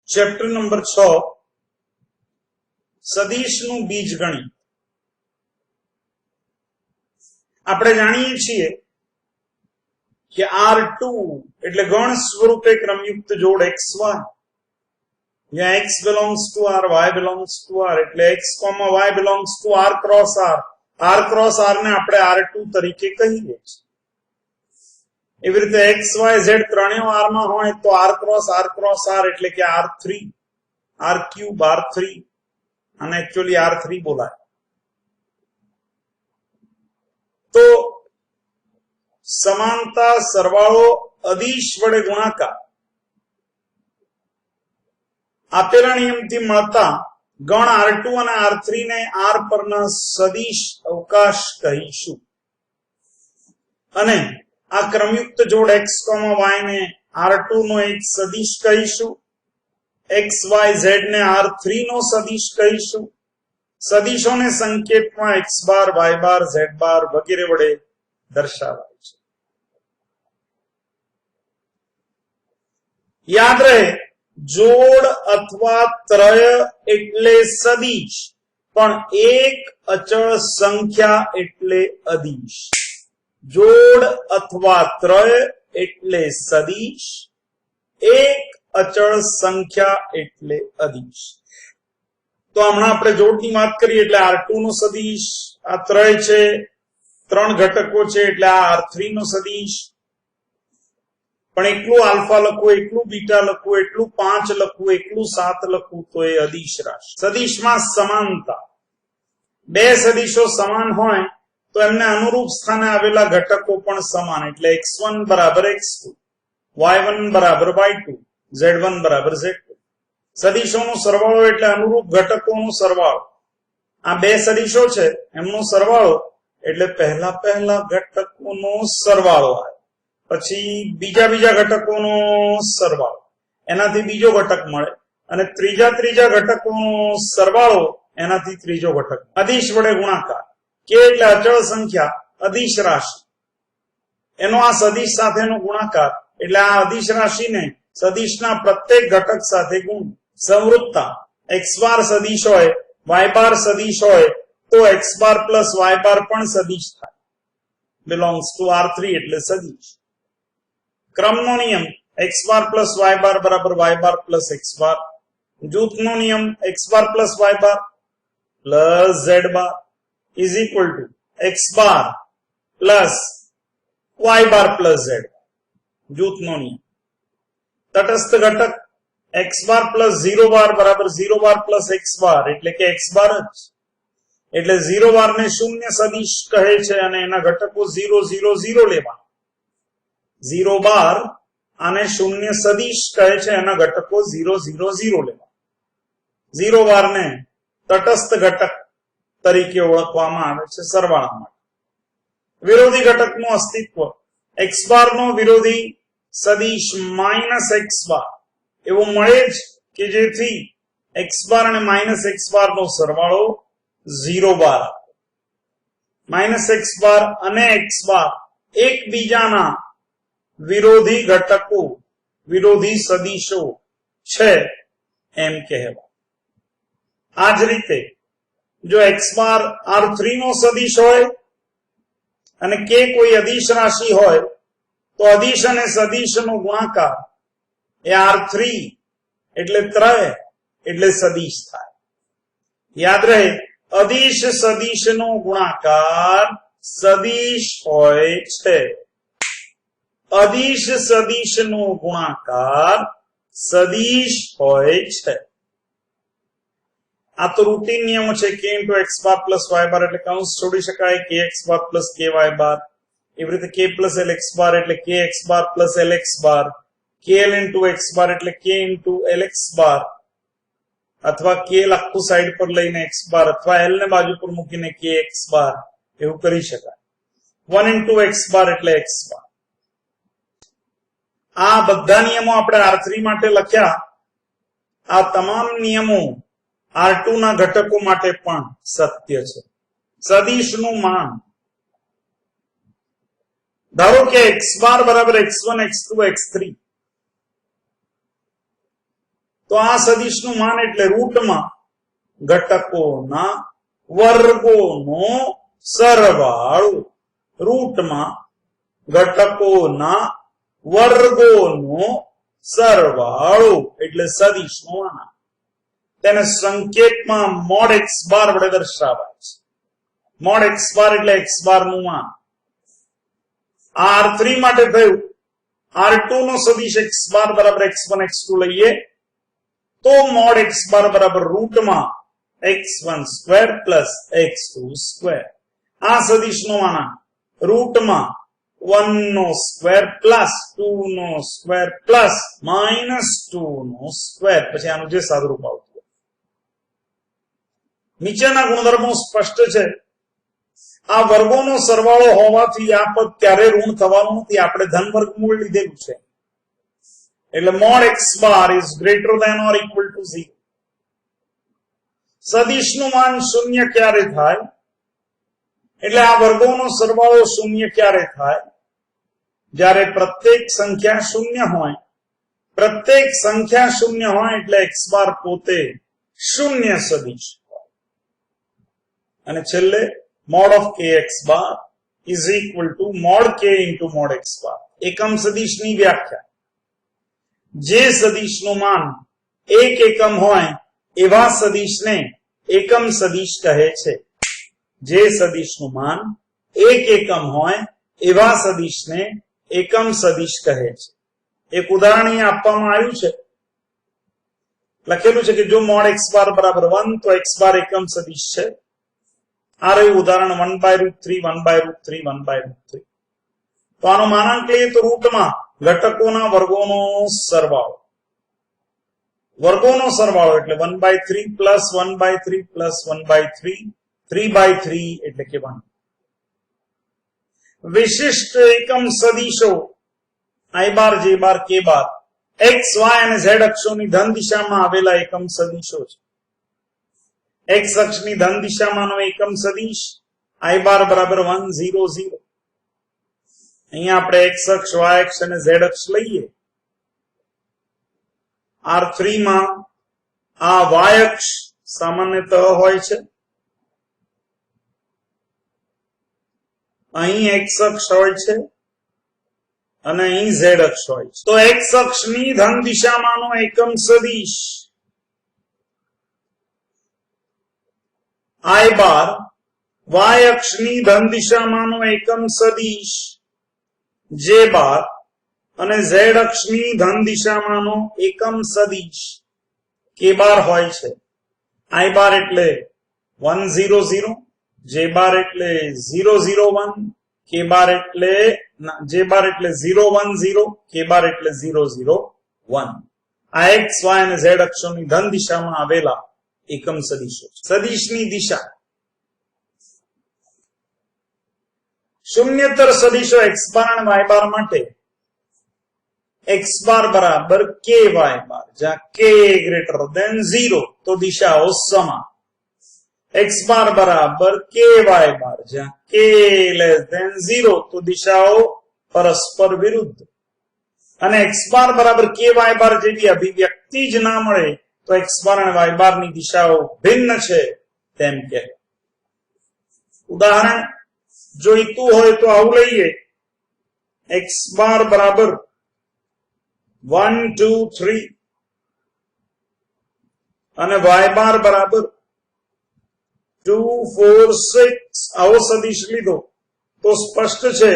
Chapter number 6 સદિશનું બીજગણિત. આપણે જાણીએ છીએ કે R2 એટલે ગણ સ્વરૂપે ક્રમયુક્ત જોડ XY, જ્યાં X belongs to R, Y belongs to R, એટલે X, Y belongs to R cross R. R cross R ને આપણે R2 તરીકે કહીએ છીએ. એવી રીતે X, Y, Z ત્રણેય R માં હોય તો R cross R એટલે કે R3, R cube, R3 અને એકચ્યુઅલી R3 બોલાય. તો સમાનતા, સરવાળો, અદિશ વડે ગુણાકાર આપેલા નિયમથી મળતા ગણ R2 અને R3 ને R પરના સદિશ અવકાશ કહીશું. અને આ ક્રમયુક્ત જોડ X, Y ને R2 નો એક સદિશ કહીશું. X, Y, Z ને R3 નો સદિશ કહીશું. સદિશોને સંકેતમાં X બાર, Y બાર, Z બાર વગેરે વડે દર્શાવાય છે. યાદ રહે, જોડ અથવા ત્રય એટલે સદિશ, પણ એક અચળ સંખ્યા એટલે અદિશ. જોડ અથવા ત્રય એટલે સદિશ, એક અચળ સંખ્યા એટલે અદિશ. તો હમણાં આપણે જોડની વાત કરીએ એટલે R2 નો સદિશ, આ ત્રય છે, ત્રણ ઘટકો છે એટલે આ R3 નો સદિશ. પણ એકલું આલ્ફા લખવું, એકલું બીટા લખવું, એકલું 5 લખવું, એકલું 7 લખવું તો એ અદિશ રાશિ. સદિશમાં સમાનતા, બે સદિશો સમાન હોય તો એમને અનુરૂપ સ્થાને આવેલા ઘટકો પણ સમાન, એટલે x1 બરાબર x2, y1 બરાબર y2, z1 બરાબર z2. સદિશોનો સરવાળો એટલે અનુરૂપ ઘટકોનો સરવાળો. આ બે સદિશો છે એમનો સરવાળો એટલે પહેલા ઘટકોનો સરવાળો આવે, પછી બીજા ઘટકોનો સરવાળો, એનાથી બીજો ઘટક મળે, અને ત્રીજા ઘટકોનો સરવાળો, એનાથી ત્રીજો ઘટક. અદિશ વડે ગુણાકાર, કે એટલે અચળ સંખ્યા, અદિશ રાશિ, એનો આ સદિશ સાથેનો ગુણાકાર એટલે આ અદિશ રાશિને સદિશના પ્રત્યેક ઘટક સાથે ગુણ. સંવૃત્તા, x બાર સદિશ હોય, y બાર સદિશ હોય તો x બાર પ્લસ y બાર પણ સદિશ થાય. બિલોંગ્સ ટુ R3 એટલે સદિશ. ક્રમનો નિયમ x બાર પ્લસ y બાર બરાબર y બાર પ્લસ x બાર. જૂથનો નિયમ x bar plus y bar plus z bar is equal to x bar plus y bar plus z. જૂથનો નિયમ. તટસ્થ ઘટક x બાર પ્લસ 0 બાર બરાબર 0 બાર પ્લસ x બાર એટલે કે x બાર જ. એટલે 0 બાર ને શૂન્ય સદિશ કહે છે અને એના ઘટકો 0 0 0 લેવા. 0 બાર આને શૂન્ય સદિશ કહે છે, એના ઘટકો 0 0 0 લેવા. 0 બાર ને તટસ્થ ઘટક તરીકે ઓળખવામાં આવે છે સરવાળા માટે. વિરોધી ઘટકનું અસ્તિત્વ, x બાર નો વિરોધી સદિશ માઇનસ x બાર એવો મળે જ કે જેથી x બાર અને માઇનસ x બાર નો સરવાળો 0 બાર આપે. માઇનસ x બાર અને x બાર એકબીજાના વિરોધી ઘટકો, વિરોધી સદિશો છે એમ કહેવાય. આ જ રીતે જો x બાર R3 નો સદિશ હોય અને k કોઈ અદિશ રાશિ હોય તો અદિશ અને સદિશનો ગુણાકાર એ R3 એટલે ત્રય એટલે સદિશ થાય. યાદ રહે, અદિશ સદિશનો ગુણાકાર સદિશ હોય છે. અદિશ સદિશનો ગુણાકાર સદિશ હોય છે. આ તો રૂટીન નિયમો છે. k ઇન્ટુ x બાર પ્લસ y બાર એટલે કૌંસ છોડી શકાય, kx બાર પ્લસ ky બાર. એવી રીતે k પ્લસ lx બાર એટલે kx બાર પ્લસ lx બાર. kl ઇન્ટુ x બાર એટલે k ઇન્ટુ lx બાર, અથવા kl આખું સાઈડ પર લઈને x બાર, અથવા l ને બાજુ પર મૂકીને kx બાર, એવું કરી શકાય. 1 ઇન્ટુ x બાર એટલે x બાર. આ બધા નિયમો આપણે R3 માટે લખ્યા. આ તમામ નિયમો R2 ના ઘટકો માટે પણ સત્ય છે. સદિશનું માન, ધારો કે x બાર બરાબર x1, x2, x3 તો આ સદિશનું માન એટલે રૂટમાં ઘટકોના વર્ગોનો સરવાળો, રૂટમાં ઘટકોના વર્ગોનો સરવાળો એટલે સદિશનું માન. તેને સંકેતમાં મોડ x બાર વડે દર્શાવાય છે. મોડ x બાર એટલે x બાર નું માન. R3 માટે થયું R2 નો સદિશ x બાર બરાબર x1 x2 લઈએ તો મોડ x બાર બરાબર રૂટમાં x1 square plus x2 square. આ સદિશનું માન રૂટમાં 1 નો સ્ક્વેર પ્લસ 2 નો સ્ક્વેર પ્લસ માઇનસ 2 નો સ્ક્વેર. પછી આનું જે સાદુરૂપ આવતું. નીચેના ગુણધર્મો સ્પષ્ટ છે. આ વર્ગોનો સરવાળો હોવાથી આ પદ ક્યારે ઋણ થવાનું નથી. આપણે ધન વર્ગમૂળ લીધેલું છે એટલે mod x bar is greater than or equal to 0. સદિશનું માન શૂન્ય ક્યારે થાય એટલે આ વર્ગોનો સરવાળો શૂન્ય ક્યારે થાય જ્યારે પ્રત્યેક સંખ્યા શૂન્ય હોય. પ્રત્યેક સંખ્યા શૂન્ય હોય એટલે x બાર પોતે શૂન્ય સદિશ. અને છેલ્લે mod of kx bar is equal to mod k into mod x bar. એકમ સદિશની વ્યાખ્યા. જે સદિશનું માન એક એકમ હોય એવા સદિશને એકમ સદિશ કહે છે. જે સદિશનું માન એક એકમ હોય એવા સદિશને એકમ સદિશ કહે છે. એક ઉદાહરણ અહીં આપવામાં આવ્યું છે. લખેલું છે કે જો મોડ x બાર બરાબર 1 તો x બાર એકમ સદિશ છે. આ રહ્યું ઉદાહરણ 1/√3 1/√3 1/√3. તો આનો માનાંક લઈએ તો રૂટમાં ઘટકોના વર્ગોનો સરવાળો. વર્ગોનો સરવાળો એટલે 1/3 પ્લસ 1/3 પ્લસ 1/3 3/3 એટલે કે 1. વિશિષ્ટ એકમ સદિશો i bar j bar k bar x y અને z અક્ષોની ધન દિશામાં આવેલા એકમ સદિશો છે. x અક્ષની ધન દિશામાંનો એકમ સદિશ i બાર બરાબર 1 0 0. અહીંયા આપણે x અક્ષ y અક્ષ અને z અક્ષ લઈએ. R3 માં આ y અક્ષ સામાન્યતઃ હોય છે. અહીં x અક્ષ હોય છે અને અહીં z અક્ષ હોય છે. તો x અક્ષની ધન દિશામાંનો એકમ સદિશ i બાર, y અક્ષની ધન દિશામાંનો એકમ સદિશ j બાર અને z અક્ષની ધન દિશામાંનો એકમ સદિશ k બાર હોય છે. i બાર એટલે 1 0 0, j બાર એટલે 0 0 1, k બાર એટલે j બાર એટલે 0 1 0, k બાર એટલે 0 0 1. આ x y અને z અક્ષોની ધન દિશામાં આવેલા એકમ સદિશો. સદિશની દિશા. શૂન્યતર સદિશો x બાર અને y બાર માટે x બાર બરાબર k y બાર, જ્યાં k ગ્રેટર ધેન 0 તો દિશાઓ સમાન. x બાર બરાબર k y બાર, જ્યાં k લેસ ધેન 0 તો દિશાઓ પરસ્પર વિરુદ્ધ. અને x બાર બરાબર k y બાર જેવી અભિવ્યક્તિ જ ના મળે તો x બાર અને y બાર ની દિશાઓ ભિન્ન છે તેમ કહે. ઉદાહરણ જોઈતું હોય તો આવું લઈએ. x બાર બરાબર 1 2 3 અને y બાર બરાબર 2 4 6 આવો સદિશ લીધો તો સ્પષ્ટ છે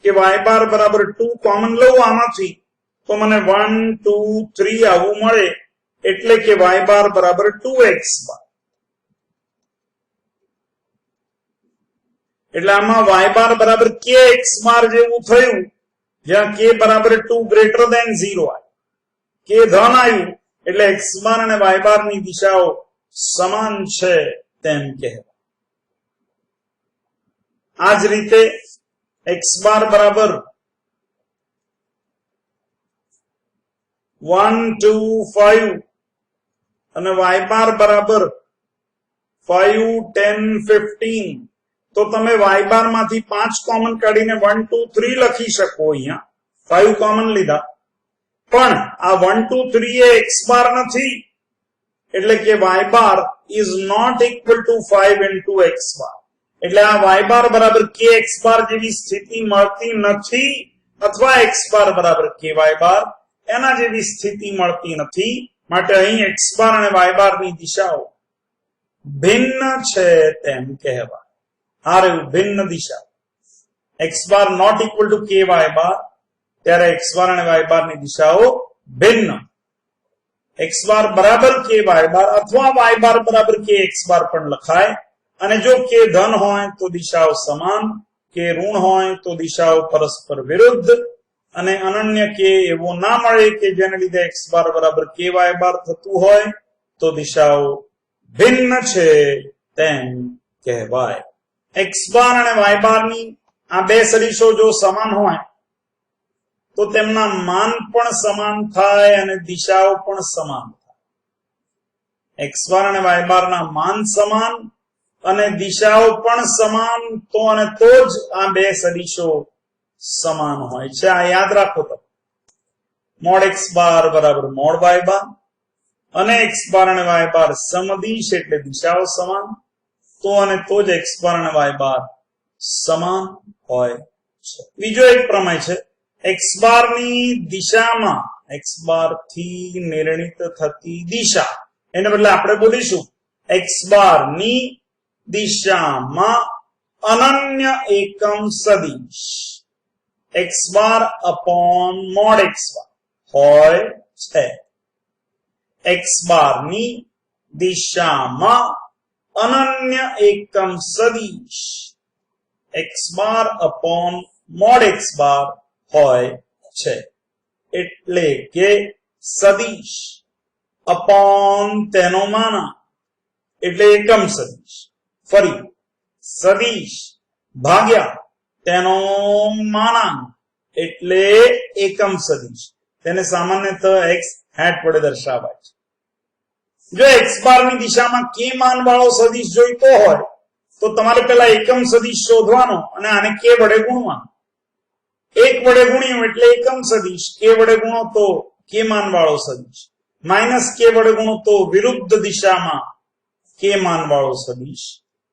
કે y બાર બરાબર 2 કોમન લઉં આમાંથી તો મને 1 2 3 આવું મળે એટલે કે y બાર બરાબર 2x બાર. એટલે આમાં y બાર બરાબર kx બાર જેવું થયું, જ્યાં k બરાબર 2 ગ્રેટર ધેન 0 આવ્યું. k ધન આવ્યું એટલે x બાર અને y બાર ની દિશાઓ સમાન છે તેમ કહેવાય. આ જ રીતે x બાર બરાબર 1 2 5 અને y બાર બરાબર 5 10 15 તો તમે y બાર માંથી 5 કોમન કાઢીને 1 2 3 લખી શકો. અહીંયા 5 કોમન લીધા. પણ આ 1 2 3 એ x બાર નથી, એટલે કે y bar is not equal to 5 into x બાર. એટલે આ y બાર બરાબર k x બાર જેવી સ્થિતિ મળતી નથી, અથવા x બાર બરાબર k y બાર એના જેવી સ્થિતિ મળતી નથી. માટે અહીં x બાર અને y બાર ની દિશાઓ ભિન્ન છે તેમ કહેવાય. આ રહ્યું ભિન્ન દિશા. x bar not equal to k y bar, ત્યારે x બાર અને y બાર ની દિશાઓ ભિન્ન. x બાર બરાબર k y બાર અથવા y બાર બરાબર k x બાર પણ લખાય. અને જો k ધન હોય તો દિશાઓ સમાન, k ઋણ હોય તો દિશાઓ પરસ્પર વિરુદ્ધ, અને અનન્ય k એવો ના મળે કે જેને લીધે x બાર બરાબર k y બાર થતું હોય તો દિશાઓ ભિન્ન છે તેમ કહેવાય. x બાર અને y બાર ની આ બે સદિશો જો સમાન હોય તો તેમના માન પણ સમાન થાય અને દિશાઓ પણ સમાન થાય. x બાર અને y બાર ના માન સમાન અને દિશાઓ પણ સમાન તો જ આ બે સદિશો સમાન હોય છે. આ યાદ રાખો તમે. મોડ x બાર બરાબર મોડ y બાર, અને x બાર અને y બાર સમદિશ એટલે દિશાઓ સમાન તો જ x બાર અને y બાર સમાન હોય છે. બીજો એક પ્રમેય છે. x બાર ની દિશામાં x બાર થી નિર્ણિત થતી દિશા, એને બદલે આપણે બોલીશું x બાર ની દિશામાં અનન્ય એકમ સદિશ x બાર અપોન મોડ x બાર હોય છે. x બાર ની દિશામાં અનન્ય એકમ સદિશ x બાર અપોન મોડ x બાર હોય છે. એટલે કે સદિશ અપોન તેનો માનાંક એટલે એકમ સદિશ, ફરી સદિશ ભાગ્યા તેનો માનાંક એટલે એકમ સદિશ. તેને સામાન્યતઃ x hat વડે દર્શાવાય છે. જો x બાર ની દિશામાં k માન વાળો સદિશ જોઈતો હોય તો તમારે પહેલા એકમ સદિશ શોધવાનો અને આને k વડે ગુણવાનો. 1 વડે ગુણ્યું એટલે એકમ સદિશ, k વડે ગુણો તો k માન વાળો સદિશ, માઇનસ k વડે ગુણો તો વિરુદ્ધ દિશામાં k માન વાળો સદિશ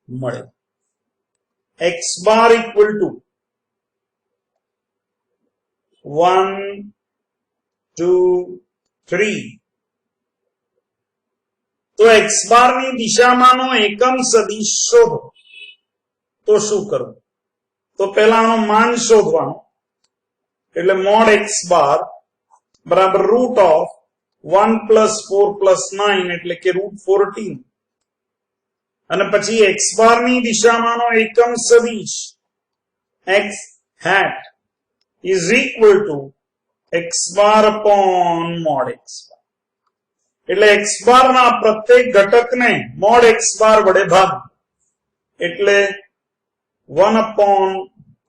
મળે. x બાર ઇક્વલ ટુ 1 2 3, તો x બાર ની દિશામાંનો એકમ સદિશ શોધો. તો શું કરવું? તો પહેલા આનો માન શોધવાનો. એટલે મોડ x બાર બરાબર રૂટ ઓફ 1 પ્લસ 4 પ્લસ 9 એટલે કે રૂટ 14, અને પછી x બાર ની દિશામાંનો એકમ સદિશ x hat is equal to x bar upon mod x બાર. એટલે x બાર ના પ્રત્યેક ઘટકને મોડ x બાર વડે ભાગ, એટલે 1 upon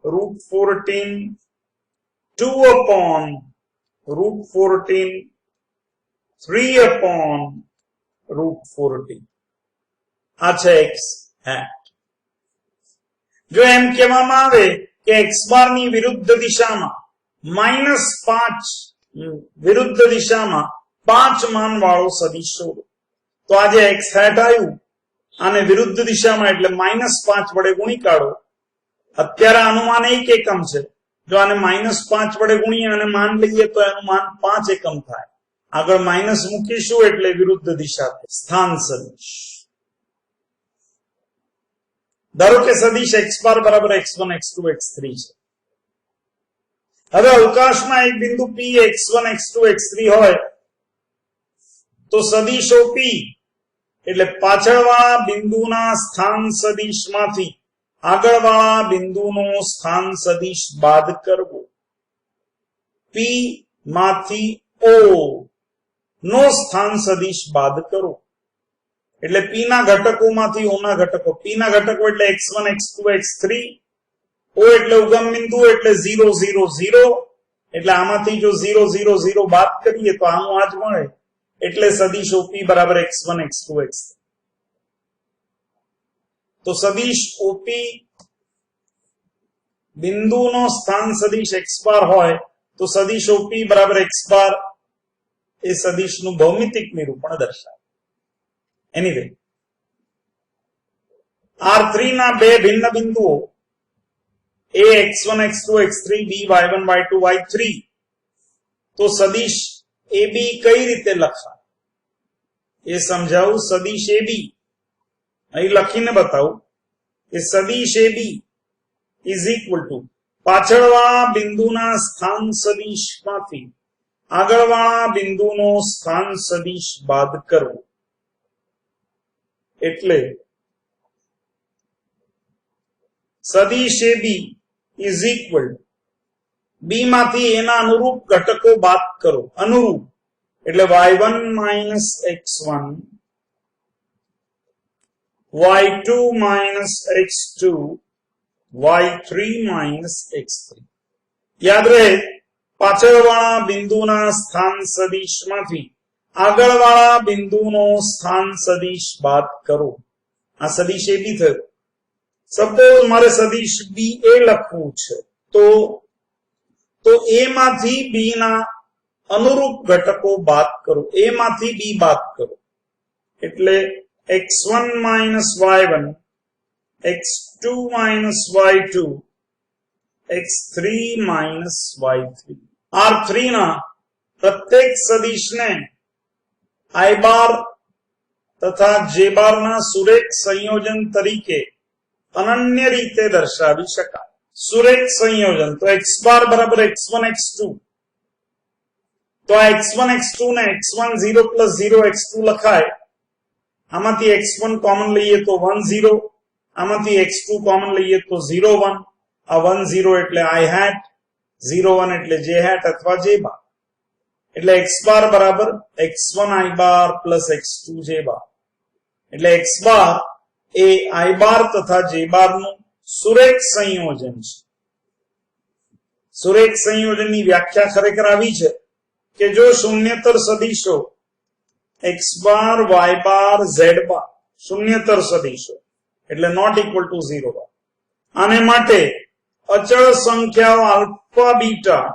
root 14, 2 upon root 14, 3 upon root 14. આ છે x hat. જો એમ કહેવામાં આવે કે x બાર ની વિરુદ્ધ દિશામાં -5 વિરુદ્ધ દિશામાં 5 માન વાળો સદિશ શોધો, તો આ જે x hat આવ્યું આને વિરુદ્ધ દિશામાં એટલે -5 વડે ગુણી કાઢો. અત્યારે આનું માન 1 એકમ છે. જો આને -5 વડે ગુણીએ અને માન લઈએ તો એનું માન 5 એકમ થાય. આગળ માઇનસ મૂકીશું એટલે વિરુદ્ધ દિશા સ્થાન સદિશ. ધારો કે સદિશ x બાર બરાબર x1 x2 x3 છે. હવે અવકાશમાં એક બિંદુ p x1 x2 x3 હોય તો સદિશો p એટલે પાછળવાળા બિંદુના સ્થાન સદિશમાંથી આગળવાળા બિંદુનો સ્થાન સદિશ બાદ કરવો. p માંથી o નો સ્થાન સદિશ બાદ કરો. એટલે p ના ઘટકોમાંથી o ના ઘટકો. p ના ઘટકો એટલે x1 x2 x3, o એટલે ઉગમ બિંદુ એટલે 0 0 0, એટલે આમાંથી જો 0 0 0 બાદ કરીએ તો આનું આ જ મળે. એટલે સદિશ OP બરાબર x1 x2 x3. તો સદિશ OP બિંદુનો સ્થાન સદિશ x બાર હોય તો સદિશ OP બરાબર x બાર એ સદિશનું ભૌમિતિક નિરૂપણ દર્શાવે. એનીવે, R3 ના બે ભિન્ન બિંદુઓ a x1 x2 x3 b y1 y2 y3, તો સદિશ ab કઈ રીતે લખાય એ સમજાવું. સદિશ ab અહીં લખીને બતાવું કે સદિશ ab ઇઝ ઇક્વલ ટુ પાછળવાળા બિંદુના સ્થાન સદિશમાંથી આગળવાળા બિંદુનો સ્થાન સદિશ બાદ કરવો. એટલે સદિશ ab ઇઝ ઇક્વલ બી માંથી એના અનુરૂપ ઘટકો બાદ કરો. અનુરૂપ એટલે y1 minus x1 y2 minus x2 y3 minus x3. યાદ રહે, પાછળવાળા બિંદુના સ્થાન સદિશમાંથી આગળવાળા બિંદુનો સ્થાન સદિશ બાદ કરો. આ સદિશ ab થયો. સપોઝ મારે સદિશ બી એ લખવું છે, તો એ માંથી બી ના અનુરૂપ ઘટકો બાદ કરો. એ માંથી બી બાદ કરો એટલે x1 minus y1 x2 minus y2 x3 minus y3. R3 ના પ્રત્યેક સદિશને i બાર તથા j બાર ના સુરેખ સંયોજન તરીકે અનન્ય રીતે દર્શાવી શકાય. સુરેખ સંયોજન તો x બાર બરાબર x1 x2, તો આ x1 x2 ને x1 0 plus 0 x2 લખાય. આમાંથી x1 કોમન લઈએ તો 1 0, આમાંથી x2 કોમન લઈએ તો 0 1. આ 1 0 એટલે i hat, 0 1 એટલે j hat અથવા j બાર. એટલે x બાર બરાબર x1 i bar plus x2 j બાર. એટલે x બાર એ i બાર તથા j બાર નું સુરેખ સંયોજન છે. સુરેખ સંયોજનની વ્યાખ્યા ખરેખર આવી છે કે જો શૂન્યતર સદિશો x બાર y બાર z બાર શૂન્યતર સદિશો એટલે નોટ ઇક્વલ ટુ 0 બાર, આને માટે અચળ સંખ્યાઓ આલ્ફા બીટા,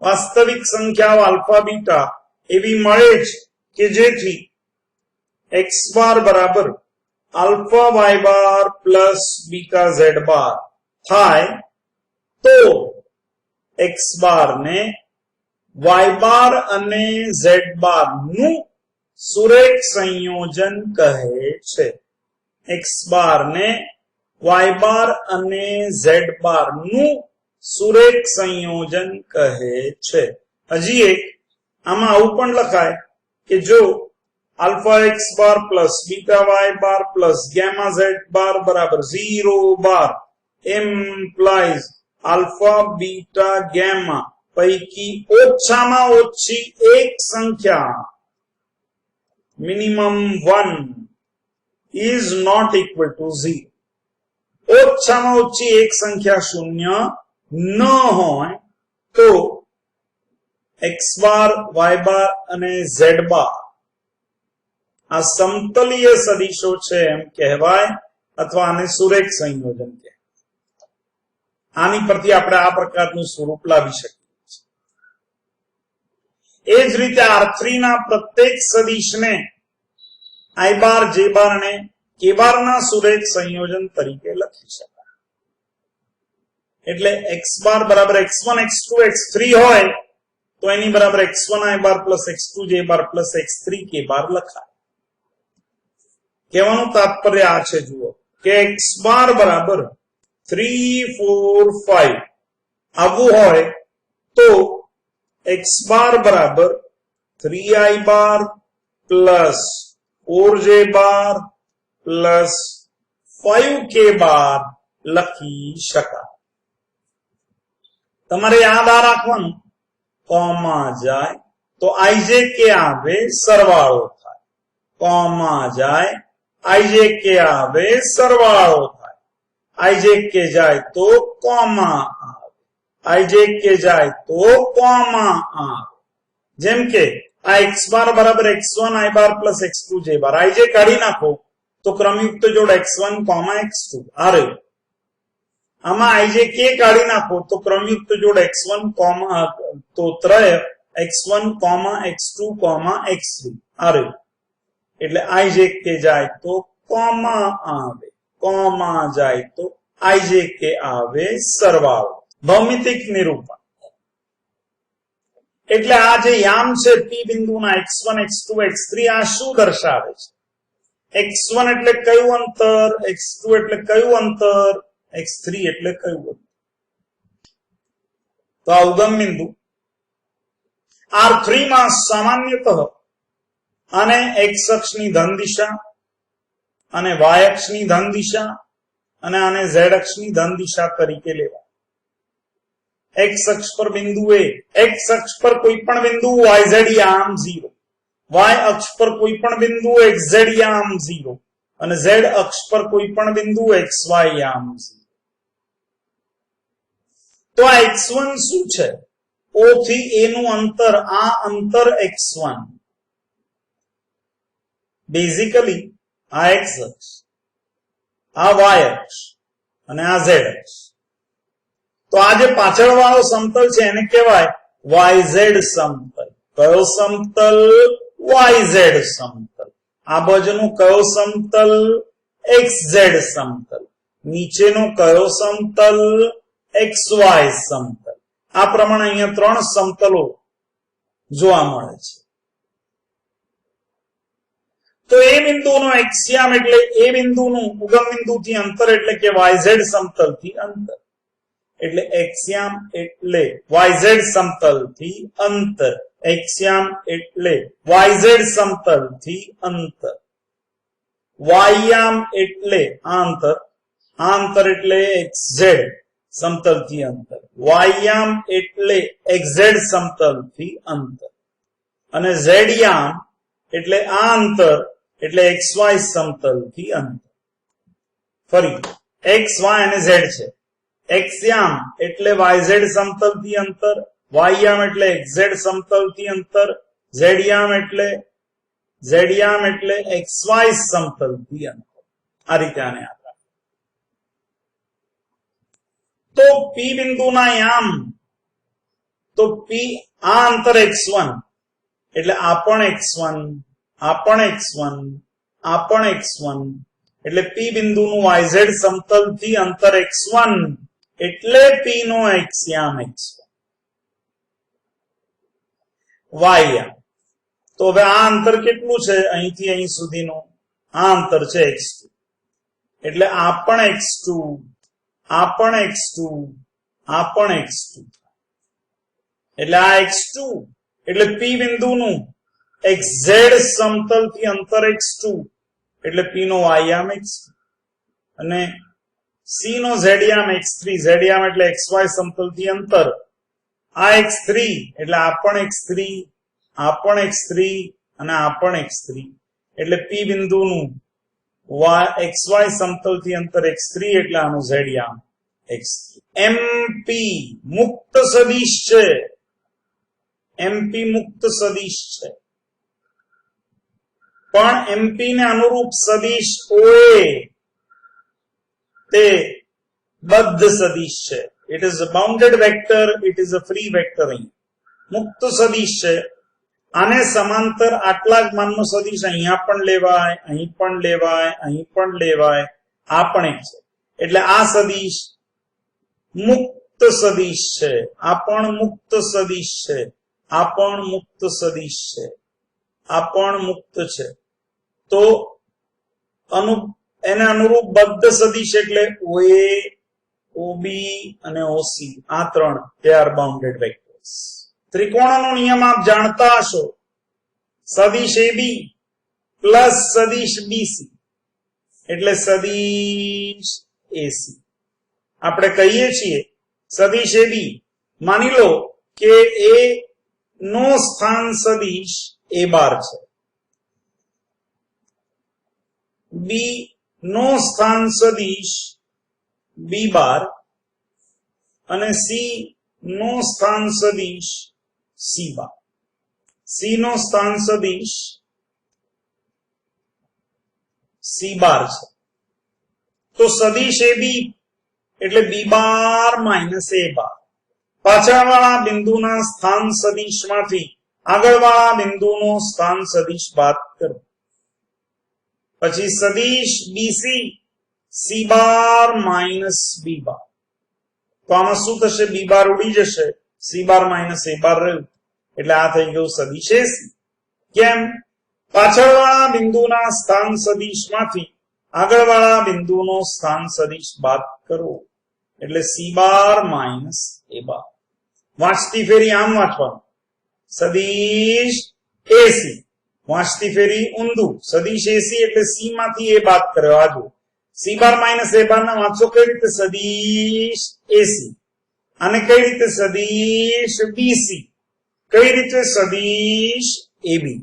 વાસ્તવિક સંખ્યાઓ આલ્ફા બીટા એવી મળે છે કે જેથી x બાર બરાબર આલ્ફા y બાર પ્લસ બીટા z બાર થાય, તો x બાર ને y બાર અને z બાર નું સુરેખ સંયોજન કહે છે. x બાર ને y બાર અને z બાર નું સુરેખ સંયોજન કહે છે. હજી એક આમાં આવું પણ લખાય કે જો આલ્ફા x બાર પ્લસ બીટા y બાર પ્લસ ગામા z બાર બરાબર 0 બાર એમ્પ્લાઇઝ આલ્ફા બીટા ગામા પૈકી ઓછામાં ઓછી એક સંખ્યા minimum 1 is not equal to 0. ઓછામાં ઓછી એક સંખ્યા શૂન્ય ન હોય તો x બાર y બાર અને z બાર આ સમતલીય સદિશો છે એમ કહેવાય, અથવા આને સુરેખ સંયોજન કહેવાય. આની પરથી આપણે આ પ્રકારનું સ્વરૂપ લાવી શકીએ. એ જ રીતે R3 ના પ્રત્યેક સદિશને i બાર j બાર અને k બાર ના સુરેખ સંયોજન તરીકે લખી શકાય. એટલે x બાર બરાબર x1 x2 x3 હોય તો એની બરાબર x1 i bar plus x2 j bar plus x3 k બાર લખાય. કહેવાનું તાત્પર્ય આ છે, જુઓ કે x બાર બરાબર 3 4 5 આવું હોય તો x બાર બરાબર 3i બાર પ્લસ 4j બાર પ્લસ 5k બાર લખી શકાય. તમારે યાદ આ રાખવાનું, કોમા જાય તો ijk આવે સરવાળો થાય, કોમા જાય ijk આવે સરવાળો થાય, ijk જાય તો કોમા આવે, ijk જાય તો કોમા આવે. જેમ કે આ x બાર બરાબર x1 i bar plus x2 j bar, ij કાઢી નાખો તો ક્રમયુક્ત જોડ x1 x2 આ રહ્યું. આમાં ijk કાઢી નાખો તો ક્રમયુક્ત જોડ x1 તો ત્રય x1, x2, x3 આ રહ્યું. એટલે ij કે જાય તો કોમા આવે, કોમા જાય તો ij કે આવે, સરવાળો. ભૌમિતિક નિરૂપણ એટલે આ જે યામ છે પી બિંદુના x1, x2, x3 આ શું દર્શાવે છે? x1 એટલે કયું અંતર, x2 એટલે કયું અંતર, x3 એટલે કયું અંતર? તો આ ઉગમ બિંદુ R3 માં સામાન્યતઃ આને x અક્ષની ધન દિશા અને y અક્ષની ધન દિશા અને આને z અક્ષની ધન દિશા તરીકે લેવા. x અક્ષ પર બિંદુ એ, x અક્ષ પર કોઈ પણ બિંદુ yz યામ 0, y અક્ષ પર કોઈ પણ બિંદુ xz યામ 0 અને z અક્ષ પર કોઈ પણ બિંદુ xy યામ 0. તો આ x1 શું છે? O થી A નું અંતર, આ અંતર x1. બેઝિકલી આ x અક્ષ, આ y અક્ષ અને આ z અક્ષ. તો આ જે પાછળ વાળો સમતલ છે એને કહેવાય yz સમતલ. કયો સમતલ? yz સમતલ. આ બાજુનું કયો સમતલ? xz સમતલ. નીચેનો કયો સમતલ? xy સમતલ. આ પ્રમાણે અહીંયા ત્રણ સમતલો જોવા મળે છે. તો એ બિંદુનો એક્સિયામ એટલે એ બિંદુનું ઉગમ બિંદુથી અંતર એટલે કે yz સમતલથી અંતર. એટલે એક્સિયામ એટલે yz સમતલથી અંતર. એક્સિયામ એટલે yz સમતલથી અંતર. વાયયામ એટલે આ અંતર એટલે xz સમતલથી અંતર. વાયયામ એટલે xz સમતલથી અંતર. અને ઝેડયામ એટલે આ અંતર એટલે xy સમતલથી અંતર. ફરી x, y અને z છે. એક્સયામ એટલે yz સમતલથી અંતર, વાયયામ એટલે xz સમતલથી અંતર, ઝેડયામ એટલે xy સમતલથી અંતર. આ રીતે આને યાદ રાખો. તો P બિંદુના યામ, તો P આ અંતર x1 એટલે આ પણ x1, આ પણ x1, આ પણ x1 એટલે P બિંદુનું yz સમતલથી અંતર x1 એટલે P નો એક્સિયામ x1. વાયયામ તો હવે આ અંતર કેટલું છે? અહીંથી અહીં સુધીનું આ અંતર છે x2 એટલે આ પણ x2, આ પણ x2, આ પણ x2 એટલે આ x2 એટલે P બિંદુનું xz સમતલથી અંતર x2 એટલે P નો વાયયામ x2 અને C નો ઝેડયામ x3, ઝેડયામ એટલે xy સમતલથી અંતર આ x3 એટલે આ પણ x3, આ પણ x3 અને આ પણ x3 એટલે P બિંદુનું xy સમતલથી અંતર x3 એટલે આનું ઝેડયામ x3. MP મુક્ત સદિશ છે. MP મુક્ત સદિશ છે પણ MP ને અનુરૂપ સદિશ OA તે બદ્ધ સદિશ છે. It is a bounded vector, it is a free vector. મુક્ત સદિશ છે. આને સમાંતર આટલા જ માનનો સદિશ અહીંયા પણ લેવાય, અહીં પણ લેવાય, અહીં પણ લેવાય, આ પણ એક છે એટલે આ સદિશ મુક્ત સદિશ છે. આ પણ મુક્ત સદિશ છે, આ પણ મુક્ત સદિશ છે, આ પણ મુક્ત છે. તો એને અનુરૂપ બદ્ધ સદિશ એટલે OA, OB અને OC આ ત્રણ they are bounded vectors. ત્રિકોણનો નિયમ આપ જાણતા હશો. સદિશ AB પ્લસ સદિશ BC એટલે સદિશ AC. આપણે કહીએ છીએ સદિશ AB માની લો કે A નો સ્થાન સદિશ A બાર છે, B નો સ્થાન સદિશ B બાર અને C નો સ્થાન સદિશ C બાર. C નો સ્થાન સદિશ C બાર છે. તો સદિશ AB એટલે B બાર માઇનસ A બાર પાછળવાળા બિંદુના સ્થાન સદિશમાંથી આગળવાળા બિંદુનો સ્થાન સદિશ બાદ કરો. પછી સદિશ બીસી સી બાર માઇનસ બી બાર. તો આમાં શું થશે? બી બાર ઉડી જશે, સી બાર માઇનસ એ બાર રહ્યું, એટલે આ થઈ ગયું સદિશ એસી. કેમ? પાછળવાળા બિંદુના સ્થાન સદિશમાંથી આગળવાળા બિંદુનો સ્થાન સદિશ બાદ કરો, એટલે સી બાર માઇનસ એ બાર. વાંચતી ફેરી આમ વાંચવાનું, સદિશ એસી. વાંચતી ફેરી ઊંધું, સદિશ એસી એટલે સી માંથી એ બાદ કર્યો. આ જો સી બાર માઇનસ એ બાર ના વાંચો કઈ રીતે? સદિશ એસી. અને કઈ રીતે? સદિશ બીસી. કઈ રીતે? સદિશ એબી.